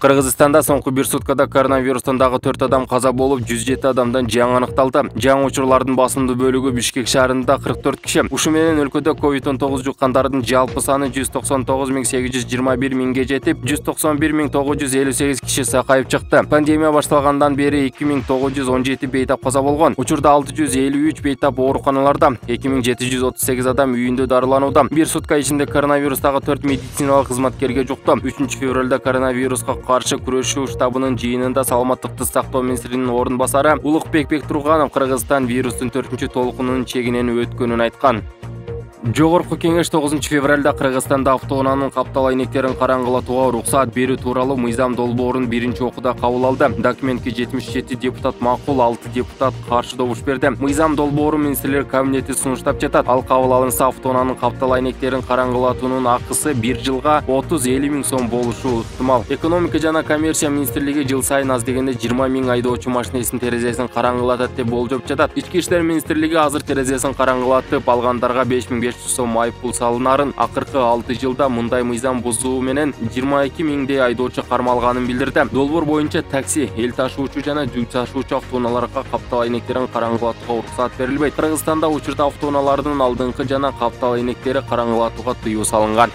Кыргызстанда соңку бир суткада коронавирустан дагы 4 адам каза болуп, 107 адамдан жаңы аныкталды. Жаңы учурлардын басымдуу бөлүгү Бишкек шаарында 44 киши. Ушу менен өлкөдө COVID-19 жуккандардын жалпы саны 199.821 миңге жетип, 191.958 киши сакайып чыкты. Пандемия башталгандан бери 2917 бейтап каза болгон. Учурда 653 бейтап ооруканаларда, 2738 адам үйүндө дарыланууда. Бир сутка ичинде коронавирустагы 4 медициналык кызматкерге жукты. 3-февралда коронавируска каршы күрөшүү штабынын жыйынында саламаттыкты сактоо министринин орун басары Улукбек Бектурганов Кыргызстан вирустун 4-чү толкунунун чегинен өткөнүн айткан. Жогорку кеңеш 9-февралда Кыргызстанда автоунаанын каптал айнектерин караңгылатууга уруксаат берүү тууралуу мыйзам долбоорун биринчи окууда кабыл алды. Документке 77 депутат макул, 6 депутат каршы добуш берди. Мыйзам долбоору министрлер кабинети сунуштап жатат. Ал кабыл алынса, автоунаанын каптал айнектерин караңгылатуунун акысы 1 жылга 30-50 миң сом болушу ыктымал. Экономика жана коммерция министрлиги жыл сайын аз дегенде 20 миң айдоочу машинесинин терезесин караңгылатат деп болжоп жатат. Ички иштер министрлиги азыр терезесин караңгылатып алгандарга 5500 сом айыппул салынарын, акыркы 6 жылда мындай мыйзам бузуу менен 22 миңдей айдоочу кармалганын билдирди. Долбоор боюнча такси, эл ташуучу жана жүк ташуучу автоунааларга каптал айнектерин караңгылатууга уруксаат берилбейт. Кыргызстанда учурда автоунаалардын алдыңкы жана каптал айнектери караңгылатууга тыюу салынган.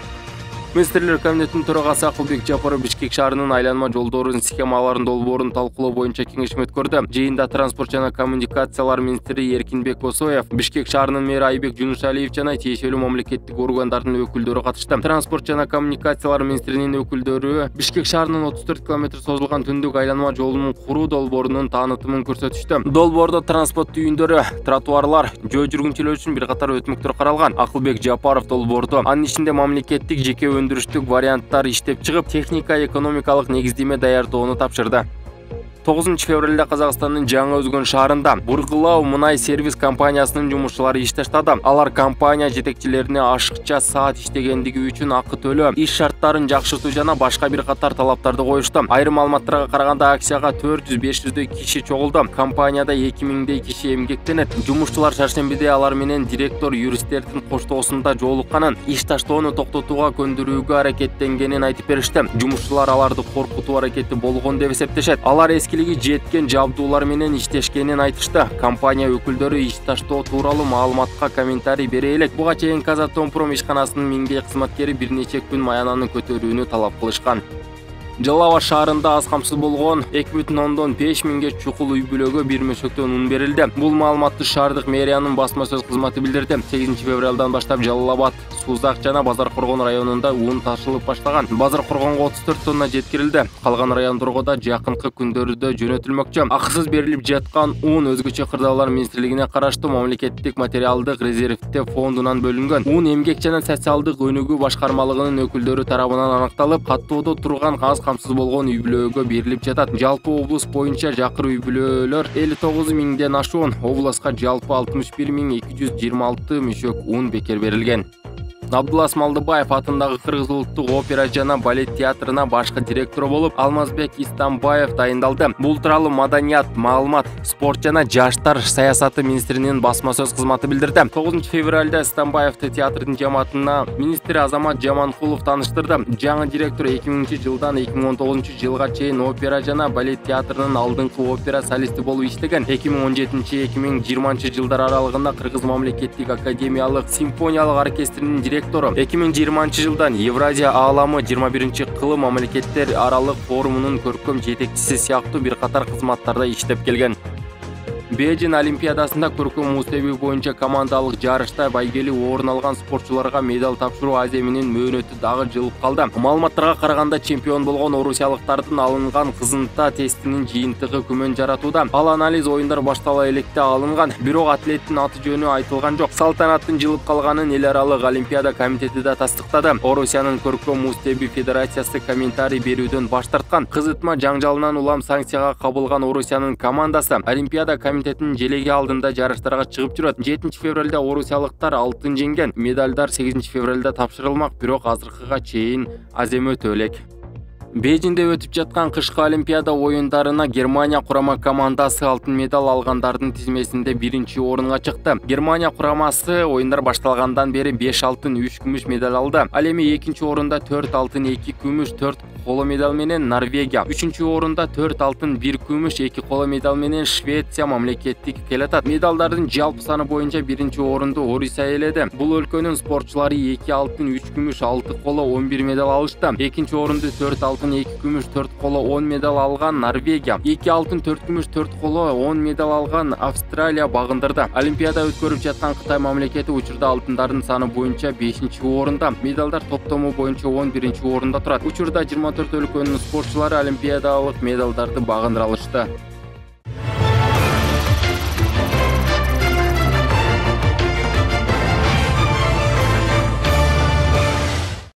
Министрлер кабинетинин төрагасы Акылбек Жапаров Бишкек шаарынын айланма жолдорунун схемаларын долбоорун талкуулоо боюнча кеңешме өткөрдү. Жыйында транспорт жана коммуникациялар министри Эркинбек Осоев, Бишкек шаарынын мэри Айбек Жунушалиев жана тиешелүү мамлекеттик органдардын өкүлдөрү катышты. Транспорт жана коммуникациялар министринин өкүлдөрү Бишкек шаарынын 34 км созулган түндүк айланма жолунун куруу долбоорунун таанытымын көрсөтүштү. Долбоордо транспорт түйүндөрү, тротуарлар, жөө жүргүнчүлөр үчүн бир катар өтмөктөр каралган. Акылбек Жапаров долбоордо анын ичинде мамлекеттик жеке өндүрүштүк варианттар иштеп чыгып, техника экономикалык негиздеме даярдоону тапшырды. 9-февралда Казакстандын жаңы өзгөн шаарында Бургылау мунай сервис компаниясынын жумушчулары иш таштады. Алар компания жетекчилерине ашыкча саат иштегендиги үчүн акы төлөө, иш шарттарын жакшыртуу жана башка бир катар талаптарды коюшту. Айрым маалыматтарга караганда акцияга 400-500 киши чогулду. Компанияда 2000 киши эмгектенет. Жумушчулар шаршембиде алар менен директор юристтердин коштоосунда жолукканын, иш таштоону токтотууга көндүрүүгө аракеттенгенин айтып беришти. Жумушчулар аларды коркутуу аракети болгон деп эсептешет. Алар жеткен жабдуулар менен иштешкенин айтышты. Компания өкүлдөрү иш таштоо тууралуу маалыматка комментарий бере элек. Буга чейин Казатомпром ишканасынын миңдей кызматкери бир нече күн маянаны көтөрүүнү талап кылышкан. Жалал шаарында аз камсыз болгон 2,5 миңге чукул үй бүлөгө бир мөшөктөн ун берилди. Бул маалыматты шаардык мэриянын басма сөз кызматы билдирди. 8-февралдан баштап Жалал Абад, Сузак жана Базар Коргон районунда ун ташылып баштаган. Базар Коргонго 34 тонна жеткирилди. Калган райондорго да жакынкы күндөрдө жөнөтүлмөкчү. Акысыз берилип жаткан ун өзгөчө кырдаалар министрлигине караштуу мамлекеттик материалдык резервте фондунан бөлүнгөн. Ун эмгек жана социалдык өнүгүү башкармалыгынын өкүлдөрү тарабынан аныкталып, каттоодо турган аз камсыз болгон үй бүлөгө берилип жатат. Жалпы облус боюнча жакыр үй бүлөлөр 59 миңден ашуун. Облуска жалпы 61.226 мөшөк ун бекер берилген. Абдулас Малдыбаев атындагы Кыргыз улуттук опера жана балет театрына башкы директору болуп, Алмазбек Истамбаев дайындалды. Бул тууралуу Маданият, маалымат, спорт жана жаштар саясаты министринин басма сөз кызматы билдирди. 9-февралда Истамбаевди театрдын жамаатына министр Азамат Жаманкулов таныштырды. Жаңы директор 2000-жылдан 2019 жылга чейин опера жана балет театрынын алдыңкы опера солисти болуп иштеген. 2017-2020 жылдар аралыгында Кыргыз мамлекеттик академиялык симфониялык оркестринин директору. 2020 жылдан Евразия ааламы 21-кылым мамлекеттер аралык форумунун көркөм жетекчиси сыяктуу бир катар кызматтарда иштеп келген. Бейжин Олимпиадасында көркөм музтеби боюнча командалык жарышта байгели орун алган спортчуларга медаль тапшыруу аземинин мөөнөтү дагы жылып калды. Маалыматтарга караганда чемпион болгон орусиялыктардын алынган кызынта тестинин жыйынтыгы күмөн жаратууда. Ал анализ оюндар баштала электе алынган, бирок атлеттин аты жөнү айтылган жок. Салтанаттын жылып калганын эл аралык Олимпиада комитети да тастыктады. Орусиянын көркөм музтеби федерациясы комментарий берүүдөн баш тарткан. Кызытма жаңжалынан улам санкцияга кабылган Орусиянын командасы Олимпиада комитетинин желеги алдында жарыштарга чыгып жүрөт. 7-февралда орусиялыктар алтын жеңген. Медальдар 8-февралда тапшырылмак, бирок азыркыга чейин азем өтө элек. Бейжиңде өтүп жаткан кышкы Олимпиада оюндарына Германия курама командасы алтын медаль алгандардын тизмесинде биринчи орунга чыкты. Германия курамасы оюндар башталгандан бери 5 алтын, 3 күмүш медаль алды. Ал эми экинчи орунда 4 алтын, 2 күмүш, 4 коло медаль менен Норвегия, үчүнчү орунда 4 алтын, 1 күмүш, 2 коло медаль менен Швеция мамлекеттик келатат. Медалдардын жалпы саны боюнча биринчи орунду Орусия ээледи. Бул өлкөнүн спортчулары 2 алтын, 3 күмүш, 6 коло, 11 медаль алышты. Экинчи орунду 4 алтын, 2 күмүш, 4 коло, 10 медаль алган Норвегия, 2 алтын, 4 күмүш, 4 коло, 10 медаль алган Австралия багындырды. Олимпиада өткөрүп жаткан Кытай мамлекети учурда алтындардын саны боюнча 5-орунда, медалдар топтому боюнча 11-орунда турат. Учурда 24 өлкөнүн спортчулары олимпиадалык медалдарды багындыра алышты.